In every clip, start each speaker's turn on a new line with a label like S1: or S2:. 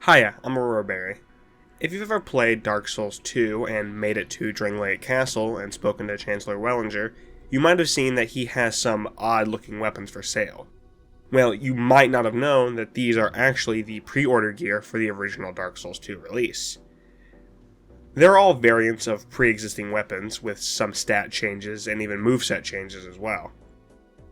S1: Hiya, I'm Aurora. If you've ever played Dark Souls 2 and made it to Drangleic Castle and spoken to Chancellor Wellinger, you might have seen that he has some odd-looking weapons for sale. Well, you might not have known that these are actually the pre-order gear for the original Dark Souls 2 release. They're all variants of pre-existing weapons with some stat changes and even moveset changes as well.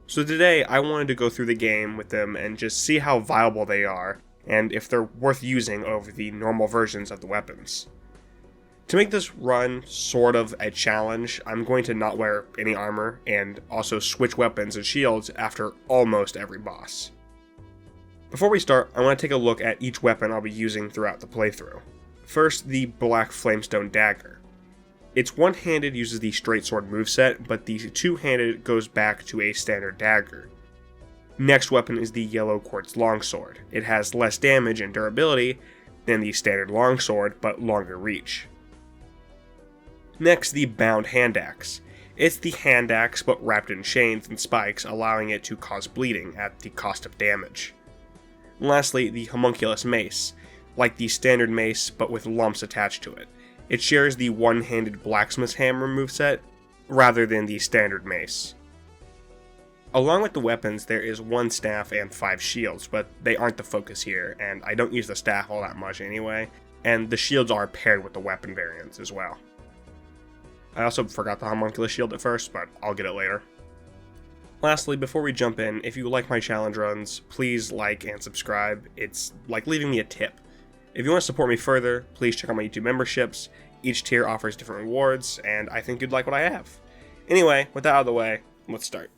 S1: So today I wanted to go through the game with them and just see how viable they are and if they're worth using over the normal versions of the weapons. To make this run sort of a challenge, I'm going to not wear any armor and also switch weapons and shields after almost every boss. Before we start, I want to take a look at each weapon I'll be using throughout the playthrough. First, the Black Flamestone Dagger. It's one-handed, uses the straight sword moveset, but the two-handed goes back to a standard dagger. Next weapon is the Yellow Quartz Longsword. It has less damage and durability than the standard longsword, but longer reach. Next, the Bound Hand Axe. It's the hand axe but wrapped in chains and spikes, allowing it to cause bleeding at the cost of damage. Lastly, the Homunculus Mace. Like the standard mace but with lumps attached to it. It shares the one-handed blacksmith's hammer moveset rather than the standard mace. Along with the weapons, there is one staff and 5 shields, but they aren't the focus here, and I don't use the staff all that much anyway, and the shields are paired with the weapon variants as well. I also forgot the homunculus shield at first, but I'll get it later. Lastly, before we jump in, if you like my challenge runs, please like and subscribe. It's like leaving me a tip. If you want to support me further, please check out my YouTube memberships. Each tier offers different rewards, and I think you'd like what I have. Anyway, with that out of the way, let's start.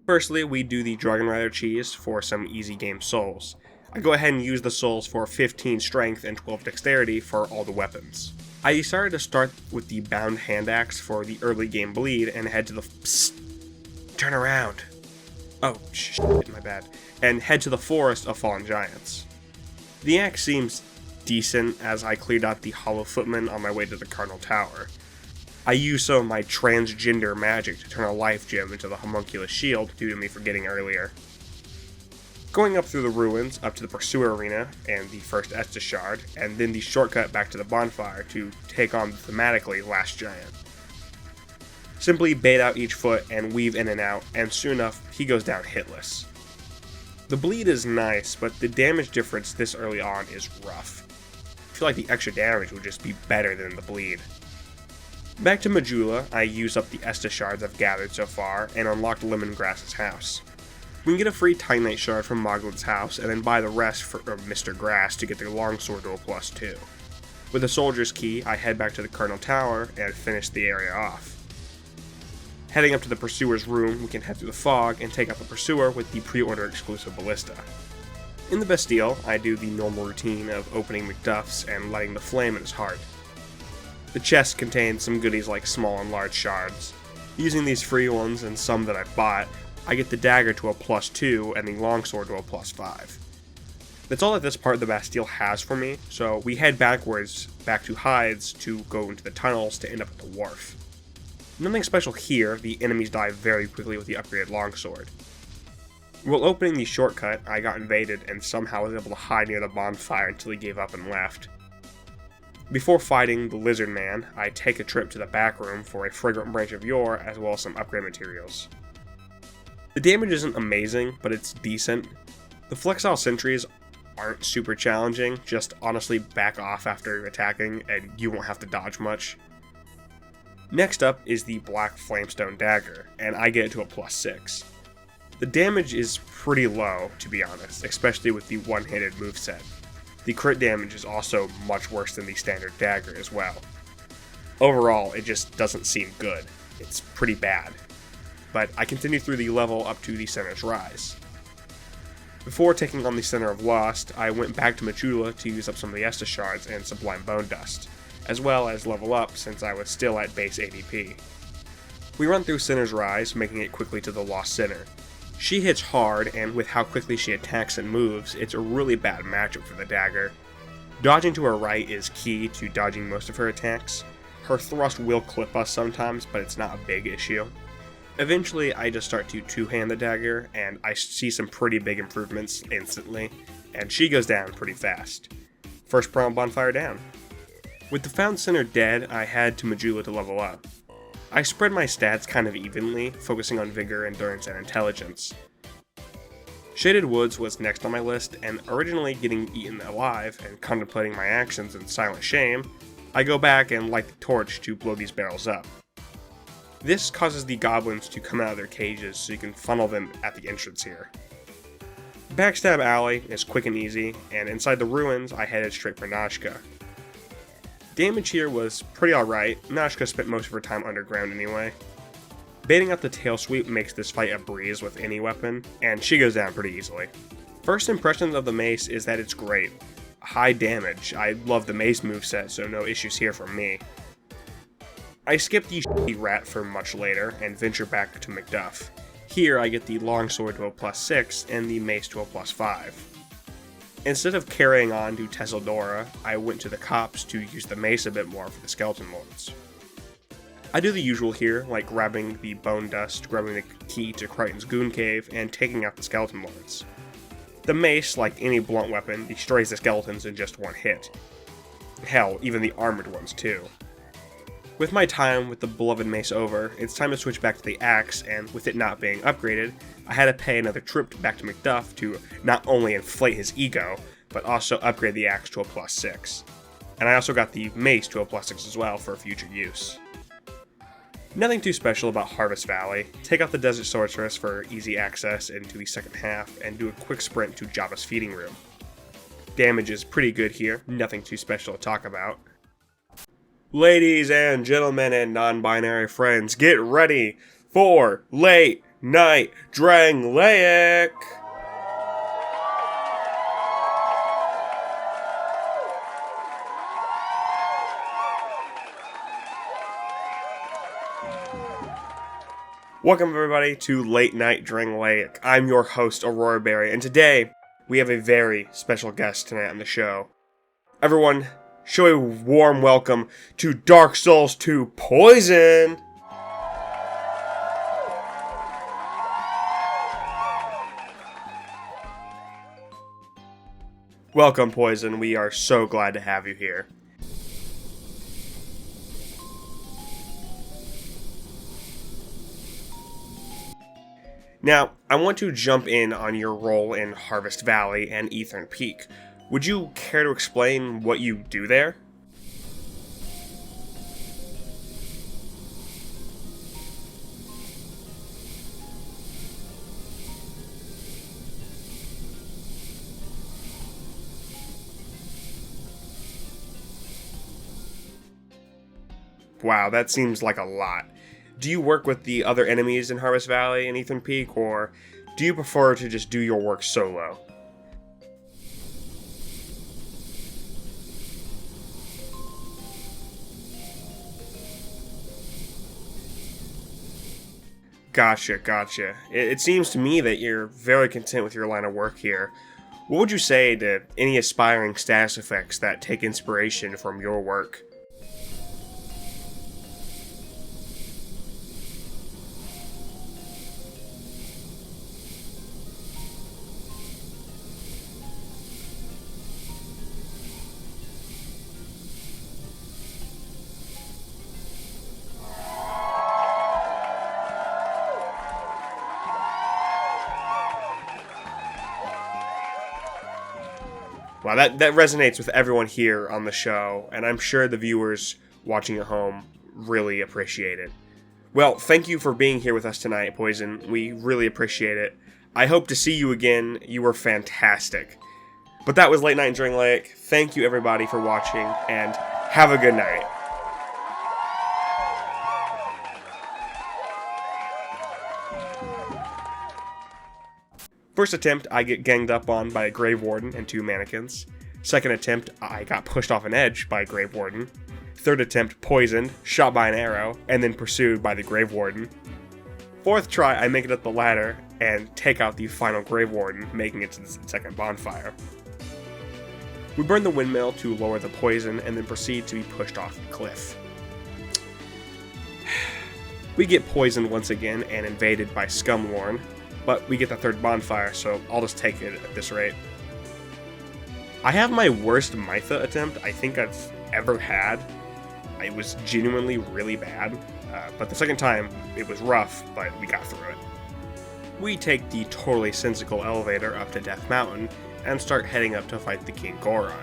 S1: Firstly, we do the Dragon Rider cheese for some easy game souls. I go ahead and use the souls for 15 strength and 12 dexterity for all the weapons. I decided to start with the Bound Hand Axe for the early game bleed and head to the turn around. Oh, shit, my bad. And head to the Forest of Fallen Giants. The axe seems decent as I cleared out the Hollow Footman on my way to the Cardinal Tower. I used some of my transgender magic to turn a life gem into the homunculus shield due to me forgetting earlier. Going up through the ruins, up to the Pursuer Arena and the first Estus Shard, and then the shortcut back to the bonfire to take on the thematically Last Giant. Simply bait out each foot and weave in and out, and soon enough, he goes down hitless. The bleed is nice, but the damage difference this early on is rough. I feel like the extra damage would just be better than the bleed. Back to Majula, I use up the Estus Shards I've gathered so far and unlocked Lemongrass's house. We can get a free Titanite Shard from Moglin's house and then buy the rest from Mr. Grass to get the longsword to a +2. With the Soldier's Key, I head back to the Cardinal Tower and finish the area off. Heading up to the Pursuer's room, we can head through the fog and take out the Pursuer with the pre-order exclusive Ballista. In the Bastille, I do the normal routine of opening Macduff's and lighting the flame in his heart. The chest contains some goodies like small and large shards. Using these free ones and some that I bought, I get the dagger to a +2 and the longsword to a +5. That's all that this part of the Bastille has for me, so we head backwards, back to Hyde's to go into the tunnels to end up at the wharf. Nothing special here, the enemies die very quickly with the upgraded longsword. While opening the shortcut, I got invaded and somehow was able to hide near the bonfire until he gave up and left. Before fighting the Lizard Man, I take a trip to the back room for a fragrant branch of yore as well as some upgrade materials. The damage isn't amazing, but it's decent. The Flexile Sentries aren't super challenging, just honestly back off after attacking and you won't have to dodge much. Next up is the Black Flamestone Dagger, and I get it to a +6. The damage is pretty low, to be honest, especially with the one-handed moveset. The crit damage is also much worse than the standard dagger as well. Overall, it just doesn't seem good. It's pretty bad. But I continue through the level up to the Center's Rise. Before taking on the Center of Lost, I went back to Majula to use up some of the Estus Shards and Sublime Bone Dust, as well as level up since I was still at base ADP. We run through Center's Rise, making it quickly to the Lost Center. She hits hard, and with how quickly she attacks and moves, it's a really bad matchup for the dagger. Dodging to her right is key to dodging most of her attacks. Her thrust will clip us sometimes, but it's not a big issue. Eventually, I just start to two-hand the dagger, and I see some pretty big improvements instantly, and she goes down pretty fast. First bonfire down. With the Found Center dead, I had to Majula to level up. I spread my stats kind of evenly, focusing on Vigor, Endurance, and Intelligence. Shaded Woods was next on my list, and originally getting eaten alive and contemplating my actions in silent shame, I go back and light the torch to blow these barrels up. This causes the goblins to come out of their cages so you can funnel them at the entrance here. Backstab Alley is quick and easy, and inside the ruins I headed straight for Nashka. Damage here was pretty alright. Nashka spent most of her time underground anyway. Baiting out the tail sweep makes this fight a breeze with any weapon, and she goes down pretty easily. First impressions of the mace is that it's great. High damage. I love the mace moveset, so no issues here from me. I skip the shitty rat for much later and venture back to Macduff. Here I get the longsword to a +6 and the mace to a +5. Instead of carrying on to Tesseldora, I went to the cops to use the mace a bit more for the skeleton lords. I do the usual here, like grabbing the bone dust, grabbing the key to Crichton's goon cave, and taking out the skeleton lords. The mace, like any blunt weapon, destroys the skeletons in just one hit. Hell, even the armored ones too. With my time with the beloved mace over, it's time to switch back to the axe, and with it not being upgraded, I had to pay another trip back to Macduff to not only inflate his ego, but also upgrade the axe to a +6. And I also got the mace to a +6 as well for future use. Nothing too special about Harvest Valley. Take out the Desert Sorceress for easy access into the second half, and do a quick sprint to Jabba's feeding room. Damage is pretty good here, nothing too special to talk about. Ladies and gentlemen and non-binary friends, get ready for Late Night Drangleic! Welcome everybody to Late Night Drangleic. I'm your host, Aurora Berry, and today we have a very special guest tonight on the show. Everyone, show a warm welcome to Dark Souls 2 Poison! Welcome, Poison. We are so glad to have you here. Now, I want to jump in on your role in Harvest Valley and Eastern Peak. Would you care to explain what you do there? Wow, that seems like a lot. Do you work with the other enemies in Harvest Valley and Eastern Peak, or do you prefer to just do your work solo? Gotcha. It seems to me that you're very content with your line of work here. What would you say to any aspiring status effects that take inspiration from your work? Wow, that resonates with everyone here on the show, and I'm sure the viewers watching at home really appreciate it. Well, thank you for being here with us tonight, Poison. We really appreciate it. I hope to see you again. You were fantastic. But that was Late Night in Drangleic. Thank you, everybody, for watching, and have a good night. First attempt, I get ganged up on by a Grave Warden and 2 mannequins. Second attempt, I got pushed off an edge by a Grave Warden. Third attempt, poisoned, shot by an arrow, and then pursued by the Grave Warden. Fourth try, I make it up the ladder and take out the final Grave Warden, making it to the second bonfire. We burn the windmill to lower the poison and then proceed to be pushed off the cliff. We get poisoned once again and invaded by Scumlorn, but we get the third bonfire, so I'll just take it at this rate. I have my worst Mytha attempt I think I've ever had. It was genuinely really bad, but the second time it was rough, but we got through it. We take the totally sensical elevator up to Death Mountain and start heading up to fight the King Goron.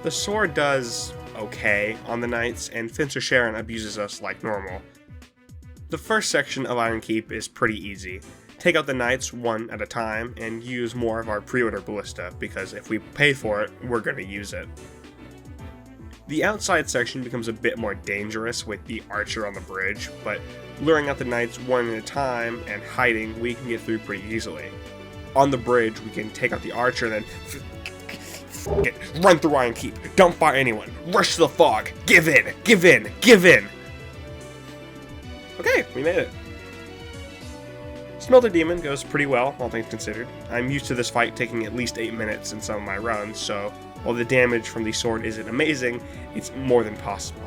S1: The sword does okay on the knights, and Fencer Sharon abuses us like normal. The first section of Iron Keep is pretty easy. Take out the knights one at a time and use more of our Preorder ballista, because if we pay for it, we're going to use it. The outside section becomes a bit more dangerous with the archer on the bridge, but luring out the knights one at a time and hiding, we can get through pretty easily. On the bridge, we can take out the archer and then run through Iron Keep. Don't fight anyone. Rush to the fog. Give in. Give in. Give in. Okay, we made it. Smelter Demon goes pretty well, all things considered. I'm used to this fight taking at least 8 minutes in some of my runs, so while the damage from the sword isn't amazing, it's more than possible.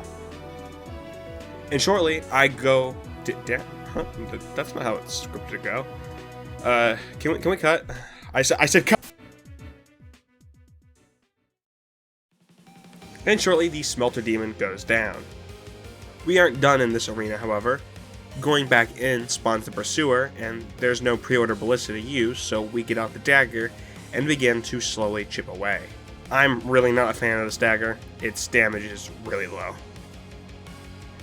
S1: And shortly, I go to... Huh? That's not how it's scripted to go. Can we cut? I said cut! And shortly, the Smelter Demon goes down. We aren't done in this arena, however. Going back in spawns the Pursuer, and there's no Preorder ballista to use, so we get out the dagger and begin to slowly chip away. I'm really not a fan of this dagger. Its damage is really low.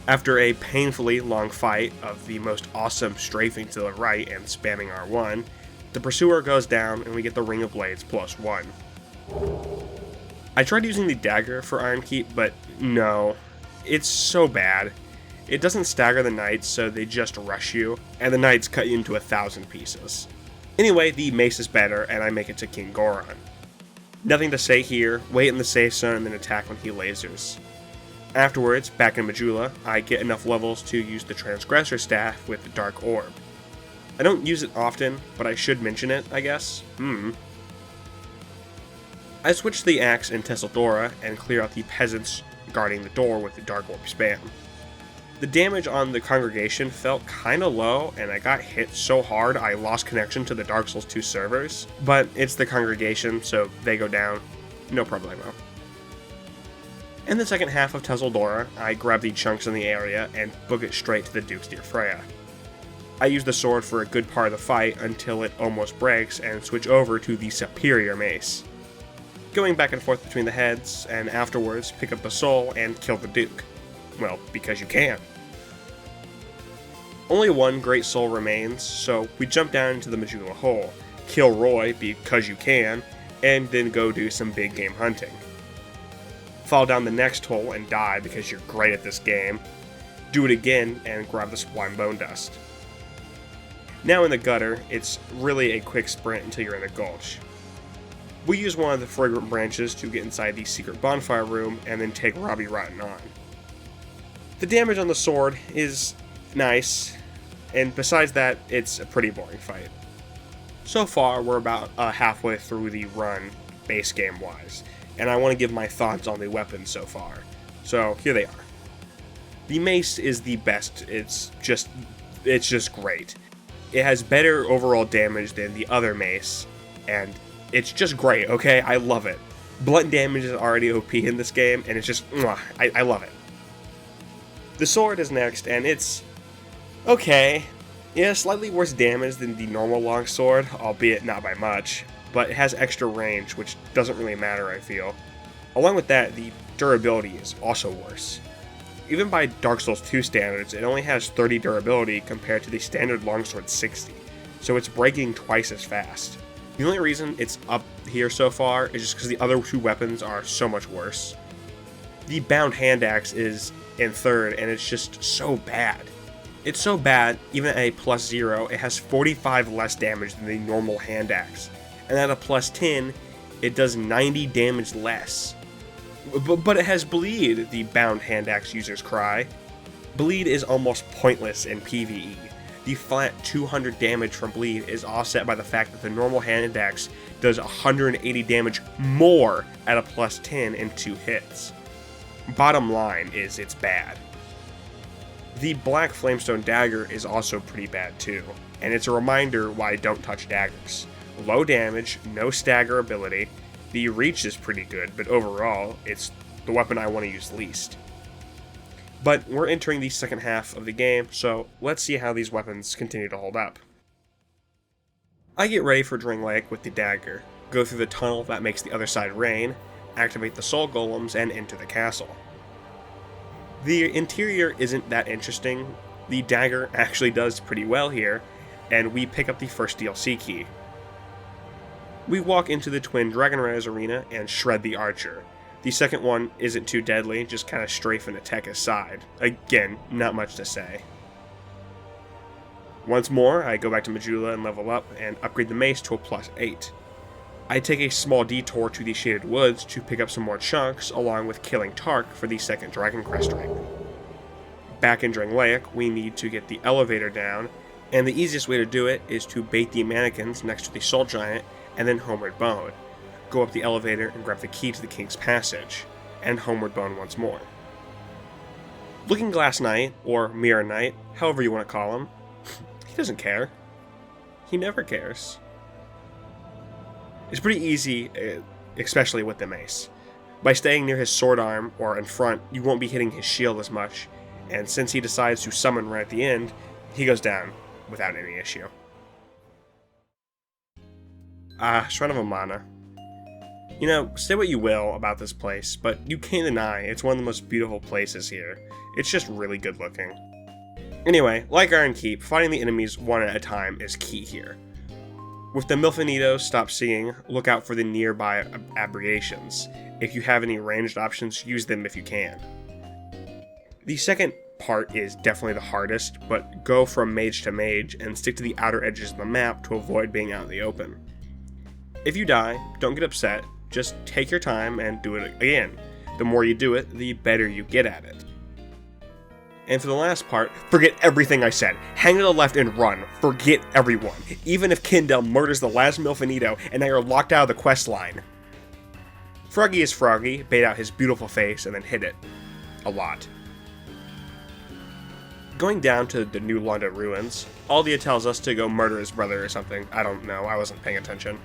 S1: After a painfully long fight of the most awesome strafing to the right and spamming R1, the Pursuer goes down and we get the Ring of Blades +1. I tried using the dagger for Iron Keep, but no, it's so bad. It doesn't stagger the knights, so they just rush you, and the knights cut you into 1,000 pieces. Anyway, the mace is better, and I make it to King Goron. Nothing to say here, wait in the safe zone and then attack when he lasers. Afterwards, back in Majula, I get enough levels to use the Transgressor Staff with the Dark Orb. I don't use it often, but I should mention it, I guess. I switch to the axe in Tesseldora and clear out the peasants guarding the door with the Dark Orb spam. The damage on the congregation felt kinda low, and I got hit so hard I lost connection to the Dark Souls 2 servers, but it's the congregation, so they go down, no problemo. In the second half of Tesseldora, I grab the chunks in the area and book it straight to the Duke's Dear Freya. I use the sword for a good part of the fight until it almost breaks and switch over to the superior mace. Going back and forth between the heads, and afterwards pick up the soul and kill the Duke. Well, because you can. Only one great soul remains, so we jump down into the Majula hole, kill Roy because you can, and then go do some big game hunting. Fall down the next hole and die because you're great at this game. Do it again and grab the Sublime Bone Dust. Now in the gutter, it's really a quick sprint until you're in the gulch. We use one of the fragrant branches to get inside the secret bonfire room and then take Robbie Rotten on. The damage on the sword is nice, and besides that, it's a pretty boring fight. So far, we're about halfway through the run, base game wise, and I want to give my thoughts on the weapons so far. So here they are. The mace is the best. It's just great. It has better overall damage than the other mace, and it's just great, okay? I love it. Blunt damage is already OP in this game, and it's just, I love it. The sword is next, and it's okay. Yeah, slightly worse damage than the normal longsword, albeit not by much, but it has extra range, which doesn't really matter, I feel. Along with that, the durability is also worse. Even by Dark Souls 2 standards, it only has 30 durability compared to the standard longsword 60, so it's breaking twice as fast. The only reason it's up here so far is just because the other two weapons are so much worse. The bound hand axe is in third, and it's just so bad. It's so bad, even at a +0, it has 45 less damage than the normal hand axe, and at a +10, it does 90 damage less. But it has bleed, the bound hand axe users cry. Bleed is almost pointless in PvE. The flat 200 damage from bleed is offset by the fact that the normal hand axe does 180 damage more at a +10 in 2 hits. Bottom line is it's bad. The black flamestone dagger is also pretty bad too, and it's a reminder why I don't touch daggers. Low damage, no stagger ability, The reach is pretty good, but overall, it's the weapon I want to use least. But we're entering the second half of the game, so let's see how these weapons continue to hold up. I get ready for Drangleic with the dagger, go through the tunnel that makes the other side rain, activate the soul golems, and enter the castle. The interior isn't that interesting. The dagger actually does pretty well here, and we pick up the first DLC key. We walk into the Twin Dragon Riders arena and shred the archer. The second one isn't too deadly, just kind of strafing attack his side. Again, not much to say. Once more, I go back to Majula and level up and upgrade the mace to a +8. I take a small detour to the Shaded Woods to pick up some more chunks, along with killing Tark for the second Dragon Crest ring. Back in Drangleic, we need to get the elevator down, and the easiest way to do it is to bait the mannequins next to the Soul Giant and then Homeward Bone. Go up the elevator and grab the key to the King's Passage, and Homeward Bone once more. Looking Glass Knight, or Mirror Knight, however you want to call him, he doesn't care. He never cares. It's pretty easy, especially with the mace. By staying near his sword arm or in front, you won't be hitting his shield as much, and since he decides to summon right at the end, he goes down without any issue. Shrine of Amana. You know, say what you will about this place, but you can't deny it's one of the most beautiful places here. It's just really good looking. Anyway, like Iron Keep, fighting the enemies one at a time is key here. With the Milfinitos stop seeing, look out for the nearby aberrations. If you have any ranged options, use them if you can. The second part is definitely the hardest, but go from mage to mage and stick to the outer edges of the map to avoid being out in the open. If you die, don't get upset, just take your time and do it again. The more you do it, the better you get at it. And for the last part, forget everything I said. Hang to the left and run. Forget everyone. Even if Kindle murders the last Milfinito and now you're locked out of the quest line. Froggy is Froggy, bait out his beautiful face and then hit it. A lot. Going down to the New London ruins, Aldia tells us to go murder his brother or something. I don't know, I wasn't paying attention.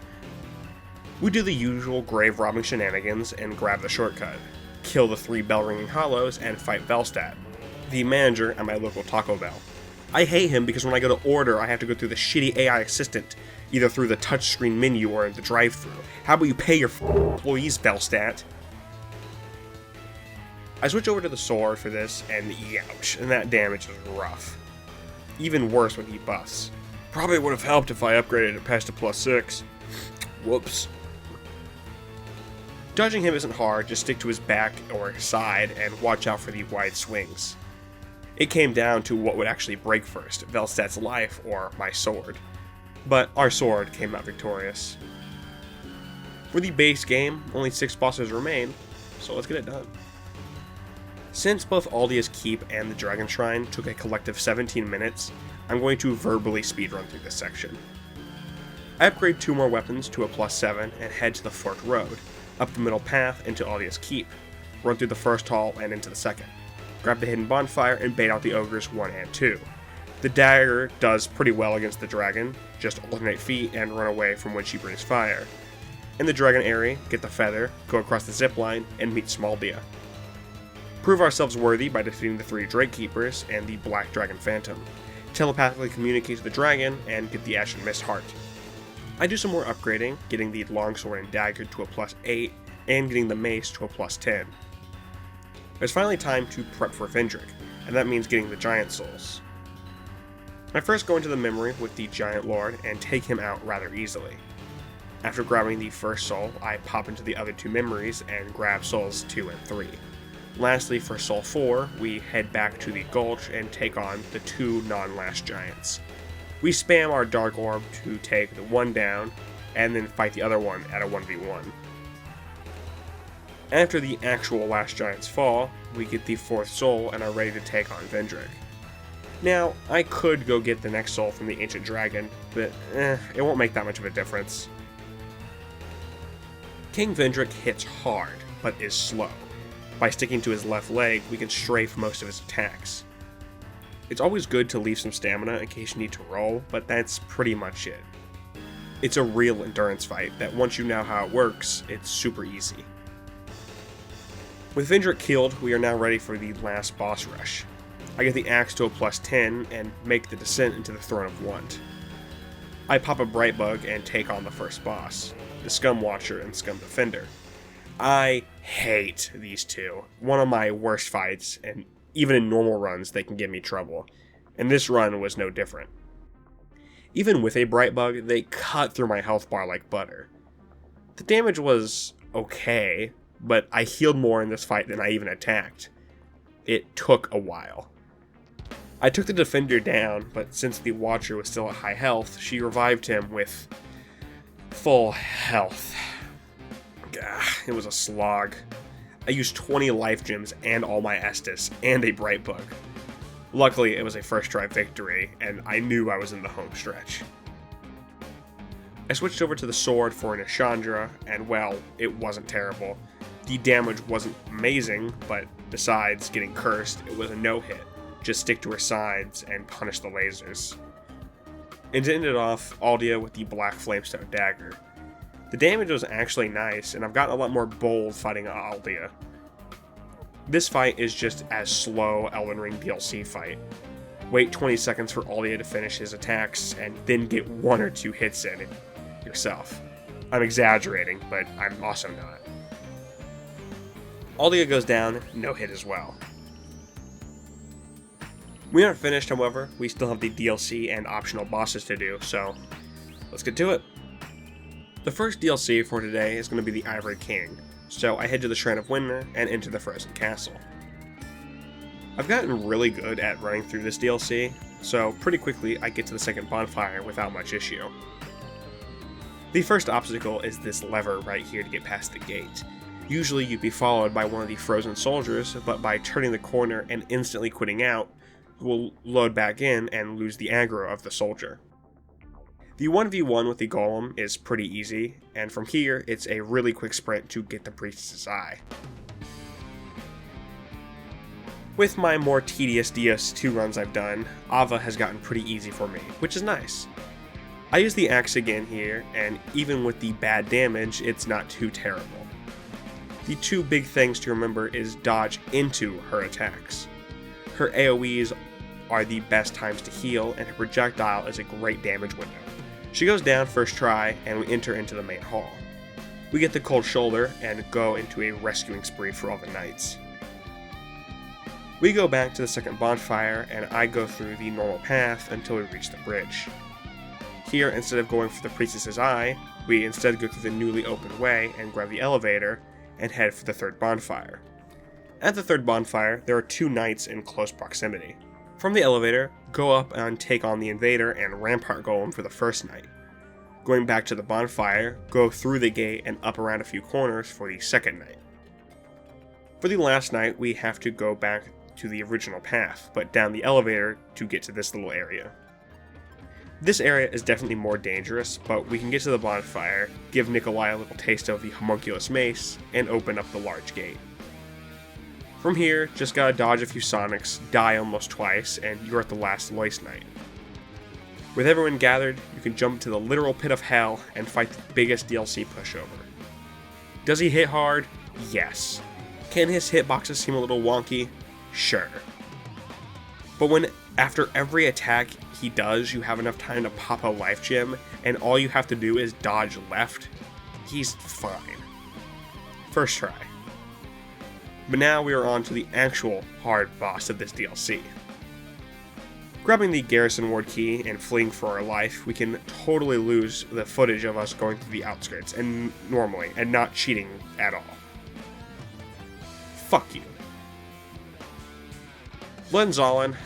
S1: We do the usual grave robbing shenanigans and grab the shortcut. Kill the 3 bell-ringing hollows and fight Velstadt, the manager at my local Taco Bell. I hate him because when I go to order, I have to go through the shitty AI assistant, either through the touchscreen menu or the drive-thru. How about you pay your employees, Velstadt? I switch over to the sword for this, and youch, and that damage is rough. Even worse when he buffs. Probably would have helped if I upgraded it past a +6. Whoops. Dodging him isn't hard, just stick to his back or side and watch out for the wide swings. It came down to what would actually break first, Velstadt's life or my sword. But our sword came out victorious. For the base game, only 6 bosses remain, so let's get it done. Since both Aldia's Keep and the Dragon Shrine took a collective 17 minutes, I'm going to verbally speedrun through this section. I upgrade 2 more weapons to a +7 and head to the Forked Road, up the middle path into Aldia's Keep, run through the first hall and into the second. Grab the hidden bonfire and bait out the ogres 1 and 2. The dagger does pretty well against the dragon, just alternate feet and run away from when she breathes fire. In the dragon area, get the feather, go across the zipline, and meet Smaldia. Prove ourselves worthy by defeating the 3 Drake Keepers and the Black Dragon Phantom. Telepathically communicate to the dragon and get the Ashen Mist Heart. I do some more upgrading, getting the longsword and dagger to a +8, and getting the mace to a +10. It's finally time to prep for Vendrick, and that means getting the Giant Souls. I first go into the memory with the Giant Lord and take him out rather easily. After grabbing the first soul, I pop into the other 2 memories and grab souls 2 and 3. Lastly, for soul 4, we head back to the Gulch and take on the 2 non-last giants. We spam our Dark Orb to take the one down, and then fight the other one at a 1v1. After the actual last giants fall, we get the 4th soul and are ready to take on Vendrick. Now, I could go get the next soul from the Ancient Dragon, but it won't make that much of a difference. King Vendrick hits hard, but is slow. By sticking to his left leg, we can strafe most of his attacks. It's always good to leave some stamina in case you need to roll, but that's pretty much it. It's a real endurance fight that once you know how it works, it's super easy. With Vendrick killed, we are now ready for the last boss rush. I get the axe to a +10 and make the descent into the Throne of Want. I pop a Bright Bug and take on the first boss, the Scum Watcher and Scum Defender. I hate these two. One of my worst fights, and even in normal runs they can give me trouble, and this run was no different. Even with a Bright Bug, they cut through my health bar like butter. The damage was okay, but I healed more in this fight than I even attacked. It took a while. I took the defender down, but since the Watcher was still at high health, she revived him with full health. It was a slog. I used 20 life gems and all my Estus and a Bright Bug. Luckily, it was a first try victory, and I knew I was in the home stretch. I switched over to the sword for an Ashandra, and well, it wasn't terrible. The damage wasn't amazing, but besides getting cursed, it was a no-hit. Just stick to her sides and punish the lasers. And to end it off, Aldia with the Black Flamestone Dagger. The damage was actually nice, and I've gotten a lot more bold fighting Aldia. This fight is just as slow Elden Ring DLC fight. Wait 20 seconds for Aldia to finish his attacks, and then get 1 or 2 hits in it yourself. I'm exaggerating, but I'm also not. Aldia goes down, no hit as well. We aren't finished, however. We still have the DLC and optional bosses to do, so let's get to it. The first DLC for today is going to be the Ivory King, so I head to the Shrine of Winter and enter the Frozen Castle. I've gotten really good at running through this DLC, so pretty quickly I get to the second bonfire without much issue. The first obstacle is this lever right here to get past the gate. Usually you'd be followed by one of the frozen soldiers, but by turning the corner and instantly quitting out, you will load back in and lose the aggro of the soldier. The 1v1 with the golem is pretty easy, and from here it's a really quick sprint to get the priestess's eye. With my more tedious DS2 runs I've done, Ava has gotten pretty easy for me, which is nice. I use the axe again here, and even with the bad damage, it's not too terrible. The two big things to remember is dodge into her attacks. Her AoEs are the best times to heal, and her projectile is a great damage window. She goes down first try, and we enter into the main hall. We get the cold shoulder, and go into a rescuing spree for all the knights. We go back to the second bonfire, and I go through the normal path until we reach the bridge. Here, instead of going for the priestess's eye, we instead go through the newly opened way and grab the elevator, and head for the third bonfire. At the third bonfire, there are 2 knights in close proximity. From the elevator, go up and take on the Invader and Rampart Golem for the first knight. Going back to the bonfire, go through the gate and up around a few corners for the second knight. For the last knight, we have to go back to the original path, but down the elevator to get to this little area. This area is definitely more dangerous, but we can get to the bonfire, give Nikolai a little taste of the homunculus mace, and open up the large gate. From here, just gotta dodge a few sonics, die almost twice, and you're at the last Lois Knight. With everyone gathered, you can jump into the literal pit of hell and fight the biggest DLC pushover. Does he hit hard? Yes. Can his hitboxes seem a little wonky? Sure. But when after every attack he does, you have enough time to pop a life gem, and all you have to do is dodge left, he's fine. First try. But now we are on to the actual hard boss of this DLC. Grabbing the garrison ward key and fleeing for our life, we can totally lose the footage of us going through the outskirts, and normally, and not cheating at all. Fuck you. Lenzallen,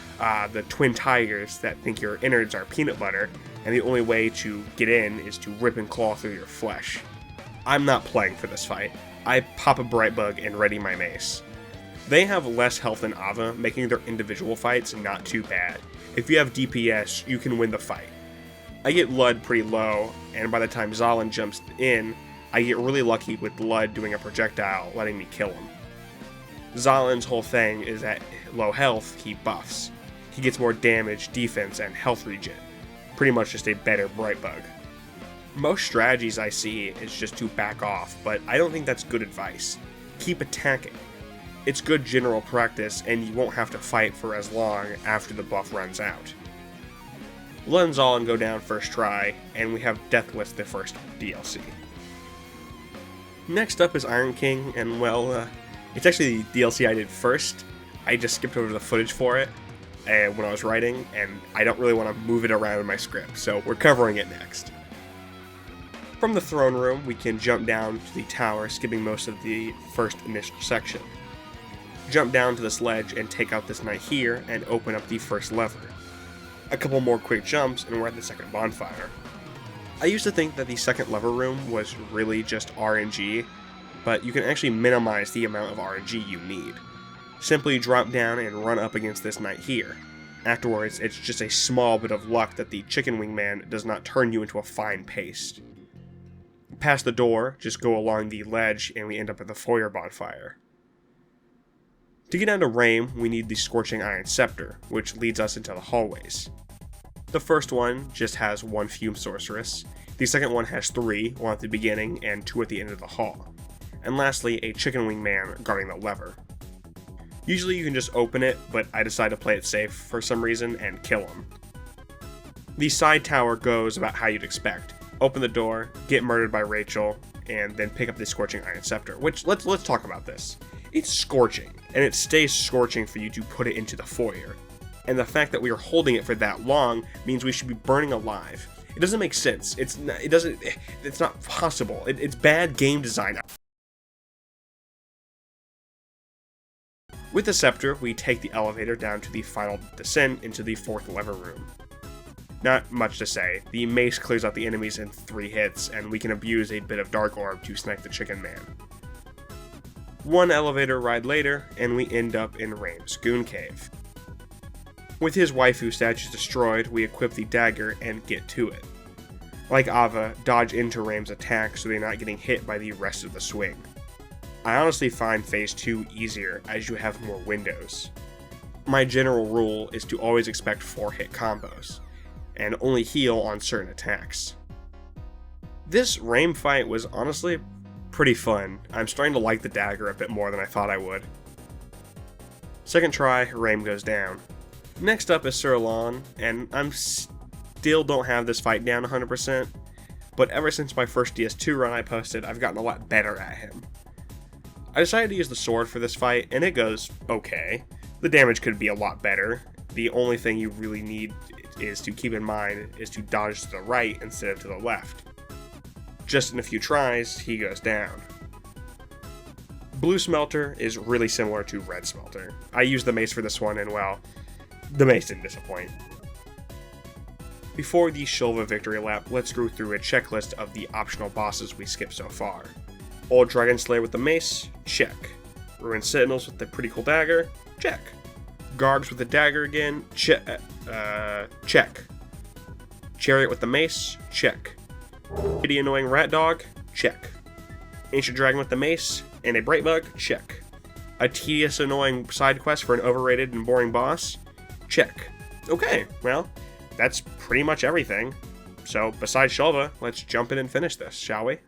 S1: the twin tigers that think your innards are peanut butter, and the only way to get in is to rip and claw through your flesh. I'm not playing for this fight. I pop a bright bug and ready my mace. They have less health than Ava, making their individual fights not too bad. If you have DPS, you can win the fight. I get Lud pretty low, and by the time Zallen jumps in, I get really lucky with Lud doing a projectile, letting me kill him. Zallen's whole thing is at low health, he buffs. He gets more damage, defense, and health regen. Pretty much just a better bright bug. Most strategies I see is just to back off, but I don't think that's good advice. Keep attacking. It's good general practice, and you won't have to fight for as long after the buff runs out. Let Zallen go down first try, and we have Deathless the first DLC. Next up is Iron King, and well, it's actually the DLC I did first. I just skipped over the footage for it when I was writing, and I don't really want to move it around in my script, so we're covering it next. From the throne room, we can jump down to the tower, skipping most of the first initial section. Jump down to this ledge and take out this knight here, and open up the first lever. A couple more quick jumps, and we're at the second bonfire. I used to think that the second lever room was really just RNG, but you can actually minimize the amount of RNG you need. Simply drop down and run up against this knight here. Afterwards, it's just a small bit of luck that the chicken wing man does not turn you into a fine paste. Past the door, just go along the ledge and we end up at the foyer bonfire. To get down to Rame, we need the Scorching Iron Scepter, which leads us into the hallways. The first one just has one Fume Sorceress, the second one has 3, 1 at the beginning and 2 at the end of the hall, and lastly a chicken wing man guarding the lever. Usually you can just open it, but I decided to play it safe for some reason and kill him. The side tower goes about how you'd expect. Open the door, get murdered by Rachel, and then pick up the Scorching Iron Scepter, which, let's talk about this. It's scorching, and it stays scorching for you to put it into the foyer. And the fact that we are holding it for that long means we should be burning alive. It doesn't make sense. It's not possible. It's bad game design. With the scepter, we take the elevator down to the final descent into the 4th lever room. Not much to say. The mace clears out the enemies in 3 hits, and we can abuse a bit of Dark Orb to snipe the chicken man. One elevator ride later, and we end up in Rame's Goon Cave. With his waifu statues destroyed, we equip the dagger and get to it. Like Ava, dodge into Rame's attack so they're not getting hit by the rest of the swing. I honestly find Phase 2 easier as you have more windows. My general rule is to always expect 4-hit combos, and only heal on certain attacks. This Rame fight was honestly pretty fun. I'm starting to like the dagger a bit more than I thought I would. Second try, Rame goes down. Next up is Sir Lon, and I'm still don't have this fight down 100%, but ever since my first DS2 run I posted, I've gotten a lot better at him. I decided to use the sword for this fight, and it goes okay. The damage could be a lot better. The only thing you really need is to keep in mind is to dodge to the right instead of to the left. Just in a few tries, he goes down. Blue Smelter is really similar to Red Smelter. I used the mace for this one, and well, the mace didn't disappoint. Before the Shulva victory lap, let's go through a checklist of the optional bosses we skipped so far. Old Dragon Slayer with the mace, check. Ruined Sentinels with the pretty cool dagger, check. Gargs with the dagger again, check. Chariot with the mace, check. Pretty annoying rat dog, check. Ancient Dragon with the mace, and a Bright Bug, check. A tedious annoying side quest for an overrated and boring boss, check. Okay, well, that's pretty much everything. So, besides Shulva, let's jump in and finish this, shall we?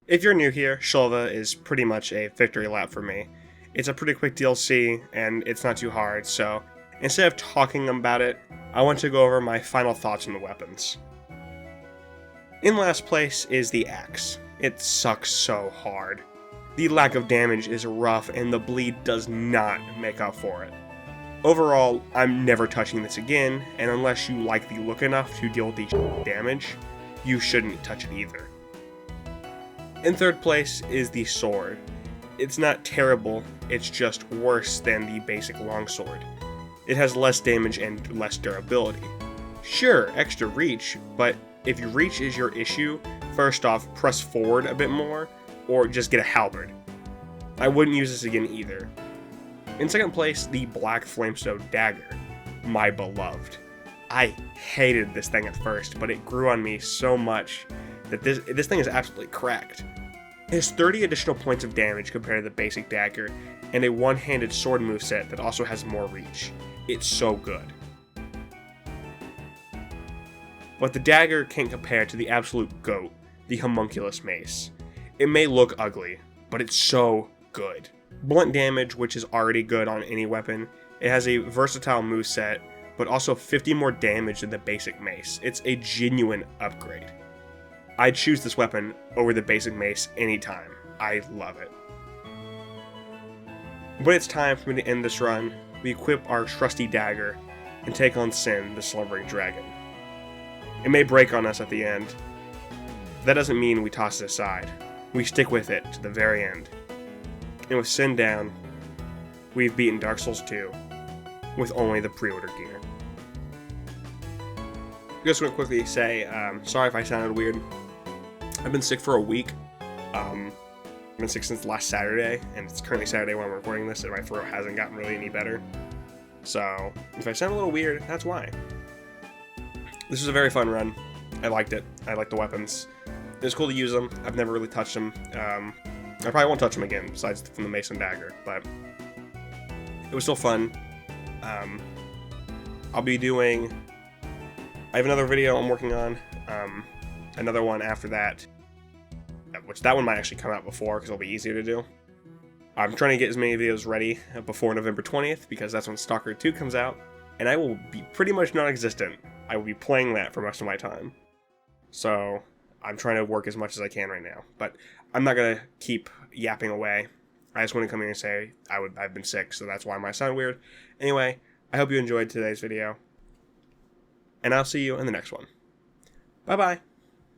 S1: If you're new here, Shulva is pretty much a victory lap for me. It's a pretty quick DLC, and it's not too hard, so instead of talking about it, I want to go over my final thoughts on the weapons. In last place is the axe. It sucks so hard. The lack of damage is rough, and the bleed does not make up for it. Overall, I'm never touching this again, and unless you like the look enough to deal with the damage, you shouldn't touch it either. In third place is the sword. It's not terrible, it's just worse than the basic longsword. It has less damage and less durability. Sure, extra reach, but if your reach is your issue, first off, press forward a bit more, or just get a halberd. I wouldn't use this again either. In second place, the Black Flamestone Dagger, my beloved. I hated this thing at first, but it grew on me so much that this thing is absolutely cracked. It has 30 additional points of damage compared to the basic dagger, and a one-handed sword moveset that also has more reach. It's so good. But the dagger can't compare to the absolute GOAT, the Homunculus Mace. It may look ugly, but it's so good. Blunt damage, which is already good on any weapon. It has a versatile moveset, but also 50 more damage than the basic mace. It's a genuine upgrade. I'd choose this weapon over the basic mace anytime. I love it. But it's time for me to end this run. We equip our trusty dagger and take on Sin, the slumbering dragon. It may break on us at the end. That doesn't mean we toss it aside. We stick with it to the very end. And with Sin down, we've beaten Dark Souls 2 with only the pre-order gear. Just want to quickly say, sorry if I sounded weird. I've been sick for a week. I've been sick since last Saturday, and it's currently Saturday when I'm recording this, and my throat hasn't gotten really any better. So, if I sound a little weird, that's why. This was a very fun run. I liked it. I liked the weapons. It was cool to use them. I've never really touched them. I probably won't touch them again, besides from the Mace and Dagger, but it was still fun. I'll be doing... I have another video I'm working on, another one after that, which that one might actually come out before, because it'll be easier to do. I'm trying to get as many videos ready before November 20th, because that's when Stalker 2 comes out, and I will be pretty much non-existent. I will be playing that for most of my time. So, I'm trying to work as much as I can right now, but I'm not going to keep yapping away. I just want to come here and say I've been sick, so that's why I might sound weird. Anyway, I hope you enjoyed today's video, and I'll see you in the next one. Bye-bye.